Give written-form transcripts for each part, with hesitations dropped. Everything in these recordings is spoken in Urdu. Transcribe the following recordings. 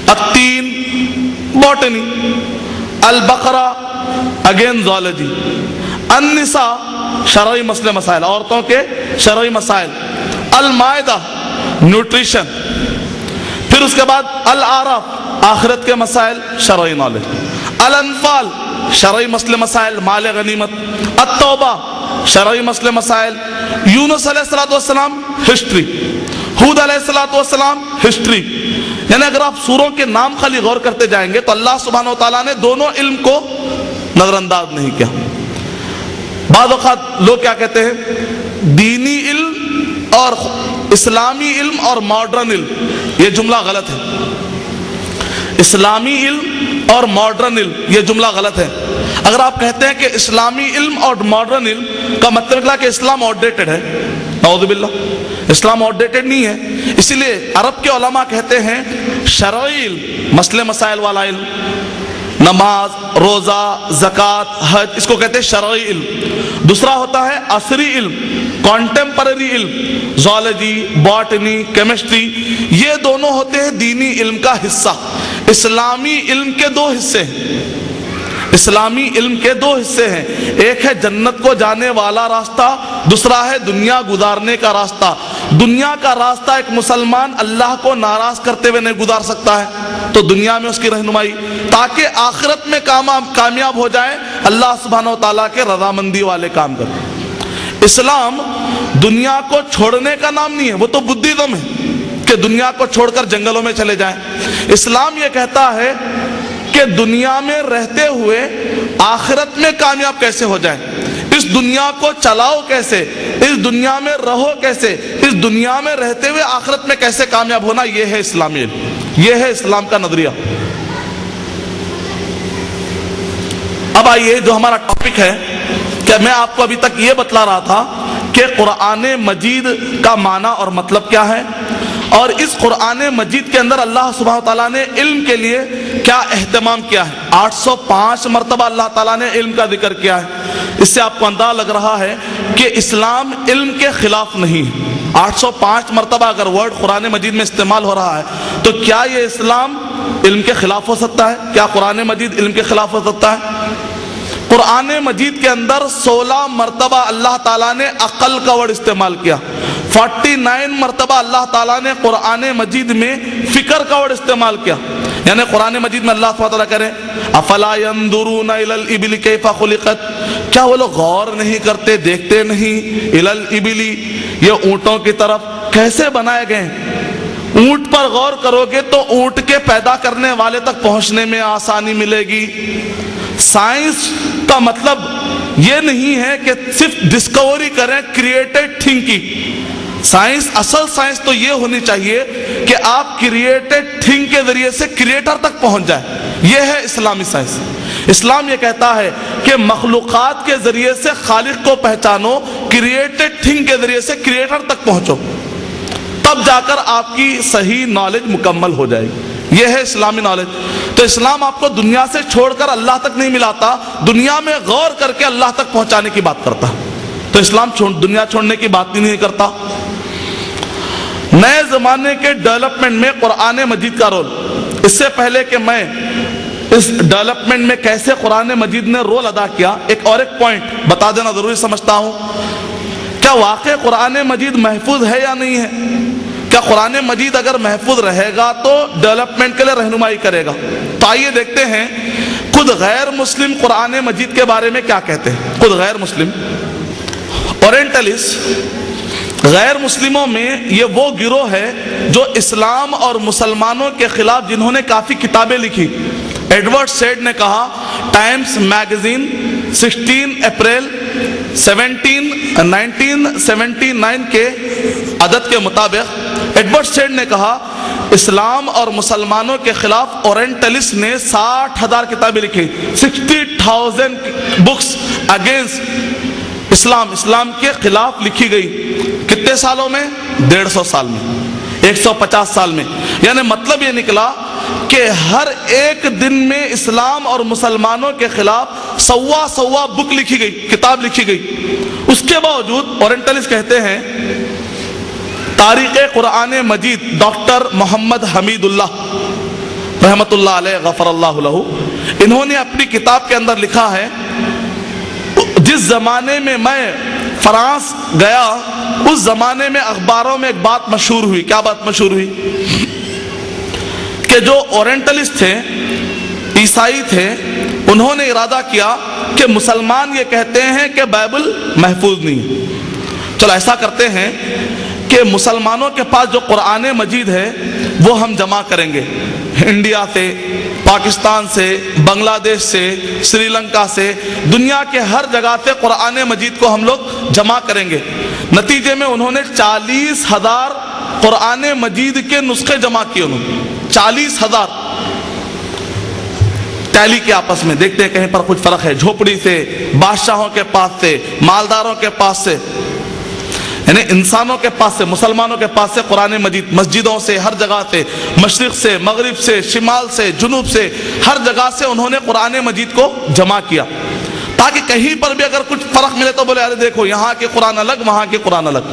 التین بوٹنی، البقرہ اگین زوالوجی، النساء شرعی مسئلے مسائل، عورتوں کے شرعی مسائل، المائدہ نیوٹریشن، پھر اس کے بعد الاعراف آخرت کے مسائل شرعی نالج، الانفال شرعی مسئلے مسائل مال غنیمت، التوبہ شرعی مسئلے مسائل، یونس علیہ السلام ہسٹری، ہود علیہ السلام ہسٹری. یعنی اگر آپ سوروں کے نام خالی غور کرتے جائیں گے تو اللہ سبحانہ و تعالیٰ نے دونوں علم کو نظر انداز نہیں کیا. بعض اوقات لوگ کیا کہتے ہیں دینی علم اور اسلامی علم اور ماڈرن علم، یہ جملہ غلط ہے. اسلامی علم اور ماڈرن علم یہ جملہ غلط ہے. اگر آپ کہتے ہیں کہ اسلامی علم اور ماڈرن علم کا مطلب نکلا کہ اسلام آؤٹ ڈیٹڈ ہے، نعوذ باللہ، اسلام آؤٹ ڈیٹڈ نہیں ہے. اسی لیے عرب کے علماء کہتے ہیں شرعی علم مسئلے مسائل والا علم، نماز روزہ زکوٰۃ حج، اس کو کہتے ہیں شرعی علم. دوسرا ہوتا ہے عصری علم، کانٹمپرری علم، زوالوجی باٹنی کیمسٹری، یہ دونوں ہوتے ہیں دینی علم کا حصہ. اسلامی علم کے دو حصے ہیں، اسلامی علم کے دو حصے ہیں، ایک ہے جنت کو جانے والا راستہ، دوسرا ہے دنیا گزارنے کا راستہ. دنیا کا راستہ ایک مسلمان اللہ کو ناراض کرتے ہوئے نہیں گزار سکتا ہے، تو دنیا میں اس کی رہنمائی تاکہ آخرت میں کامیاب ہو جائے، اللہ سبحانہ و تعالیٰ کے رضامندی والے کام کرے. اسلام دنیا کو چھوڑنے کا نام نہیں ہے، وہ تو بدھزم ہے کہ دنیا کو چھوڑ کر جنگلوں میں چلے جائیں. اسلام یہ کہتا ہے کہ دنیا میں رہتے ہوئے آخرت میں کامیاب کیسے ہو جائیں، اس دنیا کو چلاؤ کیسے، اس دنیا میں رہو کیسے، اس دنیا میں رہتے ہوئے آخرت میں کیسے کامیاب ہونا، یہ ہے اسلامی علم، یہ ہے اسلام کا نظریہ. اب آئیے جو ہمارا ٹاپک ہے، کہ میں آپ کو ابھی تک یہ بتلا رہا تھا کہ قرآن مجید کا معنی اور مطلب کیا ہے، اور اس قرآن مجید کے اندر اللہ سبحانہ تعالیٰ نے علم کے لیے کیا اہتمام کیا ہے. 805 مرتبہ اللہ تعالیٰ نے علم کا ذکر کیا ہے. اس سے آپ کو اندازہ لگ رہا ہے کہ اسلام علم کے خلاف نہیں ہے. 805 مرتبہ اگر ورڈ قرآن مجید میں استعمال ہو رہا ہے تو کیا یہ اسلام علم کے خلاف ہو سکتا ہے؟ کیا قرآن مجید علم کے خلاف ہو سکتا ہے؟ قرآن مجید کے اندر 16 مرتبہ اللہ تعالیٰ نے عقل کا ورڈ استعمال کیا. 49 مرتبہ اللہ تعالیٰ نے قرآن مجید میں فکر کا ورڈ استعمال کیا. یعنی قرآن مجید میں اللہ سبحانہ تعالیٰ کرے افلا ينظرون الى الابل كيف خلقت، کیا وہ لوگ غور نہیں کرتے، دیکھتے نہیں، الى الابل یہ اونٹوں کی طرف کیسے بنائے گئے. اونٹ پر غور کرو گے تو اونٹ کے پیدا کرنے والے تک پہنچنے میں آسانی ملے گی. سائنس کا مطلب یہ نہیں ہے کہ صرف ڈسکوری کریں کریٹڈ تھنگ کی. سائنس، اصل سائنس تو یہ ہونی چاہیے کہ آپ کریٹڈ تھنگ کے ذریعے سے کریٹر تک پہنچ جائیں. یہ ہے اسلامی سائنس. اسلام یہ کہتا ہے کہ مخلوقات کے ذریعے سے خالق کو پہچانو، کریٹڈ تھنگ کے ذریعے سے کریٹر تک پہنچو، تب جا کر آپ کی صحیح نالج مکمل ہو جائے گی. یہ ہے اسلامی نالج. تو اسلام آپ کو دنیا سے چھوڑ کر اللہ تک نہیں ملاتا، دنیا میں غور کر کے اللہ تک پہنچانے کی بات کرتا. تو اسلام دنیا چھوڑنے کی بات ہی نہیں کرتا. نئے زمانے کے ڈیولپمنٹ میں قرآن مجید کا رول، اس سے پہلے کہ میں اس ڈیولپمنٹ میں کیسے قرآن مجید نے رول ادا کیا، ایک پوائنٹ بتا دینا ضروری سمجھتا ہوں. کیا واقع قرآن مجید محفوظ ہے یا نہیں ہے؟ کیا قرآن مجید اگر محفوظ رہے گا تو ڈیولپمنٹ کے لیے رہنمائی کرے گا؟ تو آئیے دیکھتے ہیں خود غیر مسلم قرآن مجید کے بارے میں کیا کہتے ہیں. خود غیر مسلم اورینٹلسٹ، غیر مسلموں میں یہ وہ گروہ ہے جو اسلام اور مسلمانوں کے خلاف جنہوں نے کافی کتابیں لکھی. ایڈورڈ سیڈ نے کہا، ٹائمز میگزین 16 اپریل 1979 کے عدد کے مطابق ایڈورڈ سیڈ نے کہا اسلام اور مسلمانوں کے خلاف اورینٹلسٹ نے 60,000 کتابیں لکھی. 60,000 بکس اگینسٹ اسلام کے خلاف لکھی گئی. کتنے سالوں میں؟ 150 سال میں، 150 سال میں. یعنی مطلب یہ نکلا کہ ہر ایک دن میں اسلام اور مسلمانوں کے خلاف 100 بک لکھی گئی، کتاب لکھی گئی. اس کے باوجود اورینٹلسٹ کہتے ہیں تاریخ قرآن مجید ڈاکٹر محمد حمید اللہ رحمت اللہ علیہ غفر اللہ لہ، انہوں نے اپنی کتاب کے اندر لکھا ہے جس زمانے میں میں فرانس گیا اس زمانے میں اخباروں میں ایک بات مشہور ہوئی. کیا بات مشہور ہوئی؟ کہ جو اورینٹلسٹ تھے، عیسائی تھے، انہوں نے ارادہ کیا کہ مسلمان یہ کہتے ہیں کہ بائبل محفوظ نہیں. چلو ایسا کرتے ہیں کہ مسلمانوں کے پاس جو قرآن مجید ہے وہ ہم جمع کریں گے، انڈیا سے، پاکستان سے، بنگلہ دیش سے، سری لنکا سے، دنیا کے ہر جگہ سے قرآن مجید کو ہم لوگ جمع کریں گے. نتیجے میں انہوں نے 40,000 قرآن مجید کے نسخے جمع کیے. انہوں نے 40,000 ٹیلی کے آپس میں. دیکھتے ہیں کہیں پر کچھ فرق ہے، جھوپڑی سے، بادشاہوں کے پاس سے، مالداروں کے پاس سے، یعنی انسانوں کے پاس سے، مسلمانوں کے پاس سے قرآن مجید، مسجدوں سے، ہر جگہ سے، مشرق سے، مغرب سے، شمال سے، جنوب سے، ہر جگہ سے انہوں نے قرآن مجید کو جمع کیا، تاکہ کہیں پر بھی اگر کچھ فرق ملے تو بولے ارے دیکھو یہاں کے قرآن الگ، وہاں کے قرآن الگ.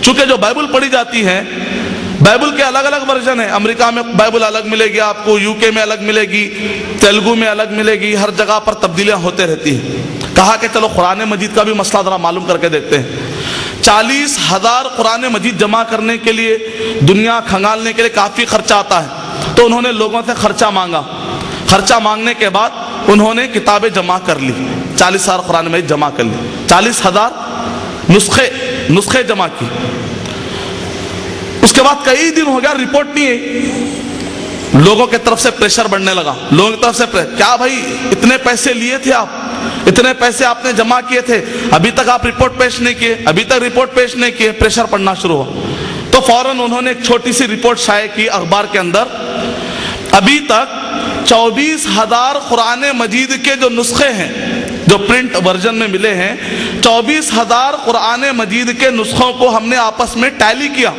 چونکہ جو بائبل پڑھی جاتی ہے، بائبل کے الگ الگ ورژن ہیں. امریکہ میں بائبل الگ ملے گی آپ کو، یو کے میں الگ ملے گی، تیلگو میں الگ ملے گی، ہر جگہ پر تبدیلیاں ہوتے رہتی ہیں. کہا کہ چلو قرآن مجید کا بھی مسئلہ ذرا معلوم کر کے دیکھتے ہیں. 40,000 قرآن مجید جمع کرنے کے لیے، دنیا کھنگالنے کے لیے کافی خرچہ آتا ہے. تو انہوں نے لوگوں سے خرچہ مانگا. خرچہ مانگنے کے بعد انہوں نے کتابیں جمع کر لی، 40,000 قرآن مجید جمع کر لی، 40,000 نسخے جمع کی. اس کے بعد کئی دن ہو گیا رپورٹ نہیں ہے. لوگوں کے طرف سے پریشر بڑھنے لگا. لوگوں کی طرف سے کیا بھائی اتنے پیسے لیے تھے آپ، اتنے پیسے آپ نے جمع کیے تھے، ابھی تک آپ رپورٹ پیش نہیں کیے، ابھی تک رپورٹ پیش نہیں کیے. پریشر پڑنا شروع ہوا تو فوراً انہوں نے ایک چھوٹی سی رپورٹ شائع کی اخبار کے اندر. ابھی تک 24,000 قرآن مجید کے جو نسخے ہیں، جو پرنٹ ورژن میں ملے ہیں، 24,000 قرآن مجید کے نسخوں کو ہم نے آپس میں ٹیلی کیا.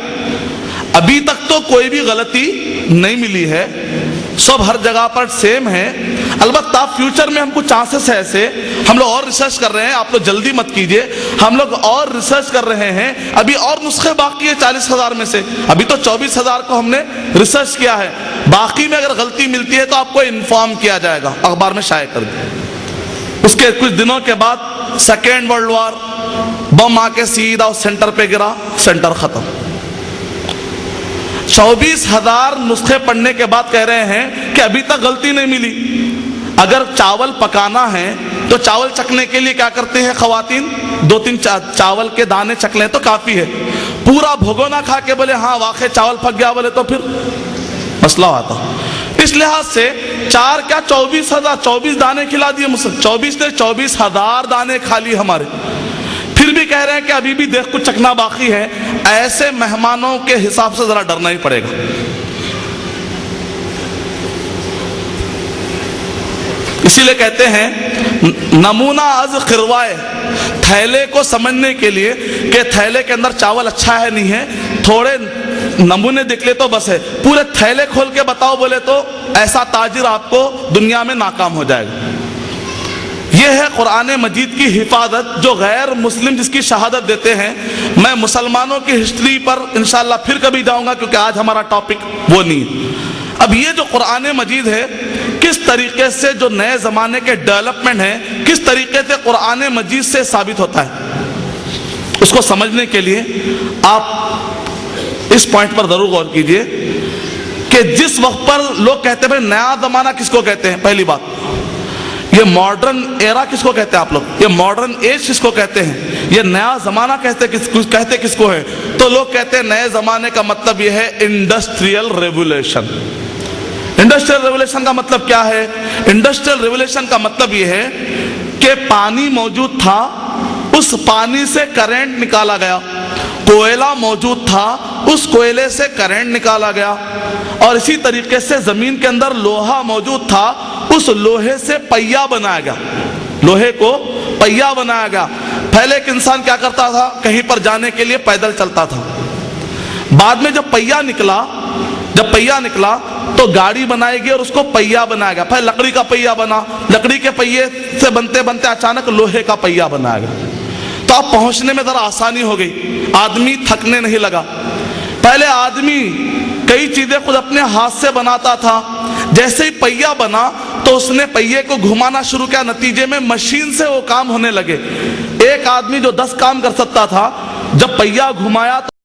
ابھی تک تو کوئی بھی غلطی نہیں ملی ہے، سب ہر جگہ پر سیم ہے. البتہ فیوچر میں ہم کو چانسز ہے ایسے، ہم لوگ اور ریسرچ کر رہے ہیں، آپ لوگ جلدی مت کیجئے، ہم لوگ اور ریسرچ کر رہے ہیں، ابھی اور نسخے باقی ہیں 40,000 میں سے. ابھی تو 24,000 کو ہم نے ریسرچ کیا ہے، باقی میں اگر غلطی ملتی ہے تو آپ کو انفارم کیا جائے گا، اخبار میں شائع کر دیں. اس کے کچھ دنوں کے بعد سیکنڈ ورلڈ وار، بم آ کے سیدھا اس سینٹر پہ گرا، سینٹر ختم. 24,000 نسخے پڑھنے کے بعد کہہ رہے ہیں کہ ابھی تک غلطی نہیں ملی. اگر چاول پکانا ہے تو چاول چکھنے کے لیے کیا کرتے ہیں خواتین؟ 2-3 چاول کے دانے چکھ لیں تو کافی ہے. پورا بھگونا کھا کے بولے ہاں واقعی چاول پک گیا بولے تو پھر مسئلہ آتا. اس لحاظ سے 4 کیا 24,000، 24 دانے کھلا دیے، 24 نے 24,000 دانے کھا لی ہمارے. پھر بھی کہہ رہے ہیں کہ ابھی بھی دیکھ کچھ چکھنا باقی ہے. ایسے مہمانوں کے حساب سے ذرا ڈرنا ہی پڑے گا. اسی لیے کہتے ہیں نمونہ از خروائے، تھیلے کو سمجھنے کے لیے کہ تھیلے کے اندر چاول اچھا ہے نہیں ہے، تھوڑے نمونے دیکھ لے تو بس ہے، پورے تھیلے کھول کے بتاؤ بولے تو ایسا تاجر آپ کو دنیا میں ناکام ہو جائے گا. یہ ہے قرآن مجید کی حفاظت. جو غیر مسلم جس کی شہادت دیتے ہیں، میں مسلمانوں کی ہسٹری پر انشاءاللہ پھر کبھی جاؤں گا کیونکہ آج ہمارا ٹاپک وہ نہیں ہے. اب یہ جو قرآن مجید ہے کس طریقے سے جو نئے زمانے کے ڈیولپمنٹ ہیں کس طریقے سے قرآن مجید سے ثابت ہوتا ہے، اس کو سمجھنے کے لیے آپ اس پوائنٹ پر ضرور غور کیجئے کہ جس وقت پر لوگ کہتے ہیں نیا زمانہ کس کو کہتے ہیں، پہلی بات یہ ماڈرن ایرا کس کو کہتے ہیں آپ لوگ، یہ ماڈرن ایج کس کو کہتے ہیں، یہ نیا زمانہ کہتے کس کو ہے، تو لوگ کہتے ہیں نئے زمانے کا مطلب یہ ہے انڈسٹریل ریولوشن. انڈسٹریل ریولوشن کا مطلب کیا ہے؟ انڈسٹریل ریولوشن کا مطلب یہ ہے کہ پانی موجود تھا، اس پانی سے کرنٹ نکالا گیا، کوئلہ موجود تھا، اس کوئلے سے کرنٹ نکالا گیا، اور اسی طریقے سے زمین کے اندر لوہا موجود تھا، اس لوہے سے پہیا بنایا گیا، لوہے کو پہیا بنایا گیا. پہلے ایک انسان کیا کرتا تھا، کہیں پر جانے کے لیے پیدل چلتا تھا. بعد میں جب پہیا نکلا تو گاڑی بنائی گئی اور اس کو پہیا بنایا گیا. پھر لکڑی کا پہیا بنا، لکڑی کے پہیے سے بنتے بنتے اچانک لوہے کا پہیا بنایا گیا. تو اب پہنچنے میں ذرا آسانی ہو گئی، آدمی تھکنے نہیں لگا. پہلے آدمی کئی چیزیں خود اپنے ہاتھ سے بناتا تھا، جیسے ہی پہیا بنا تو اس نے پہیے کو گھمانا شروع کیا، نتیجے میں مشین سے وہ کام ہونے لگے۔ ایک آدمی جو 10 کام کر سکتا تھا، جب پہیا گھمایا